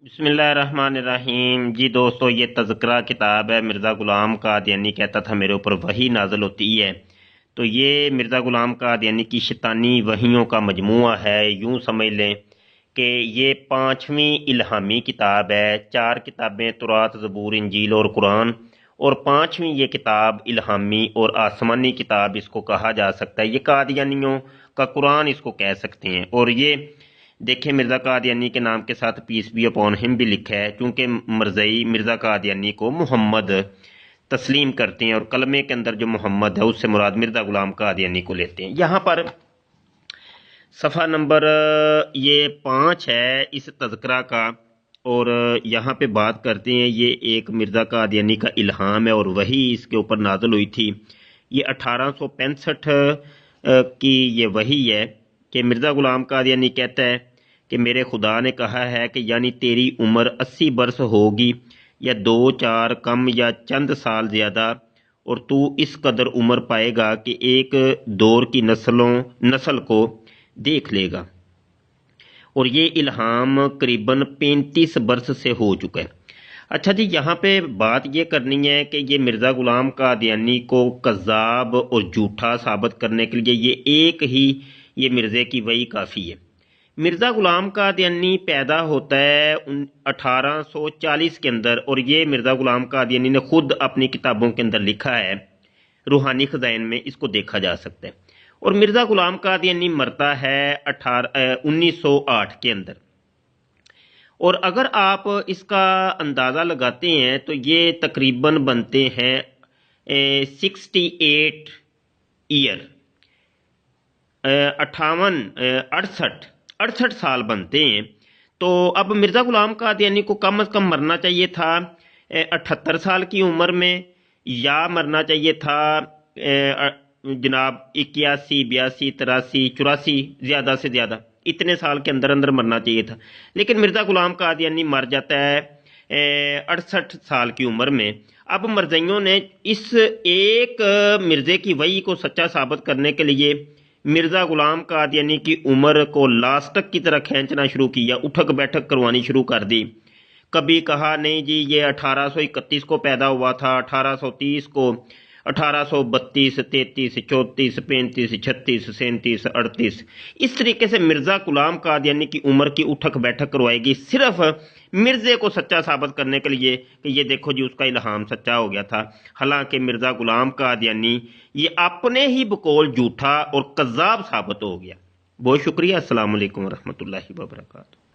बिस्मिल्लाहिर्रहमानिर्रहीम। जी दोस्तों, ये तज़किरा किताब है। मिर्ज़ा ग़ुलाम क़ादियानी कहता था मेरे ऊपर वही नाज़िल होती है। तो ये मिर्ज़ा ग़ुलाम क़ादियानी की शैतानी वहियों का मजमूआ है। यूँ समझ लें कि ये पाँचवीं इल्हामी किताब है। चार किताबें तौरात, ज़बूर, इंजील और कुरान, और पाँचवीं ये किताब इल्हामी और आसमानी किताब इसको कहा जा सकता है। ये कादियानियों का कुरान इसको कह सकते हैं। और ये देखें, मिर्ज़ा कादियानी के नाम के साथ पीस बी अपॉन हिम भी लिखा है, क्योंकि मरज़ई मिर्ज़ा कादियानी को मोहम्मद तस्लीम करते हैं और कलमे के अंदर जो मोहम्मद है उससे मुराद मिर्ज़ा ग़ुलाम कादियानी को लेते हैं। यहाँ पर सफ़ा नंबर ये 5 है इस तज़किरा का, और यहाँ पे बात करते हैं ये एक मिर्ज़ा कादियानी का इल्हाम है और वही इसके ऊपर नाज़िल हुई थी। ये 1865 की ये वही है कि मिर्ज़ा ग़ुलाम कादियानी कहता है कि मेरे खुदा ने कहा है कि यानी तेरी उम्र 80 बरस होगी, या 2-4 कम या चंद साल ज़्यादा, और तू इस कदर उम्र पाएगा कि एक दौर की नस्ल को देख लेगा। और ये इल्हाम करीबन 35 बरस से हो चुका है। अच्छा जी, यहाँ पे बात ये करनी है कि ये मिर्ज़ा ग़ुलाम कादियानी को कज़्ज़ाब और झूठा साबित करने के लिए ये एक ही ये मिर्ज़े की वही काफ़ी है। मिर्ज़ा ग़ुलाम कादियानी पैदा होता है 1840 के अंदर, और ये मिर्ज़ा ग़ुलाम कादियानी ने खुद अपनी किताबों के अंदर लिखा है, रूहानी खज़ाइन में इसको देखा जा सकता है। और मिर्ज़ा ग़ुलाम कादियानी मरता है 1908 के अंदर। और अगर आप इसका अंदाज़ा लगाते हैं तो ये तकरीबन बनते हैं 68 ईयर, 68 साल बनते हैं। तो अब मिर्ज़ा ग़ुलाम कादियानी को कम अज़ कम मरना चाहिए था 78 साल की उम्र में, या मरना चाहिए था जनाब 81, 82, 83, 84, ज़्यादा से ज़्यादा इतने साल के अंदर अंदर मरना चाहिए था। लेकिन मिर्ज़ा ग़ुलाम कादियानी मर जाता है 68 साल की उम्र में। अब मरज़इयों ने इस एक मिर्ज़े की वही को सच्चा साबित करने के लिए मिर्ज़ा ग़ुलाम कादियानी की उम्र को लास्टक की तरह खींचना शुरू किया, उठक बैठक करवानी शुरू कर दी। कभी कहा नहीं जी ये 1831 को पैदा हुआ था, 1830 को, 1832, 33, 34, 35, 36, 37, 38, इस तरीके से मिर्ज़ा ग़ुलाम कादियानी की उम्र की उठक बैठक करवाएगी, सिर्फ मिर्ज़े को सच्चा साबित करने के लिए कि ये देखो जी उसका इल्हाम सच्चा हो गया था। हालांकि मिर्ज़ा ग़ुलाम कादियानी ये अपने ही बकौल झूठा और कज़्ज़ाब साबित हो गया। बहुत शुक्रिया। अस्सलाम वालेकुम रहमतुल्लाहि व बरकातहू।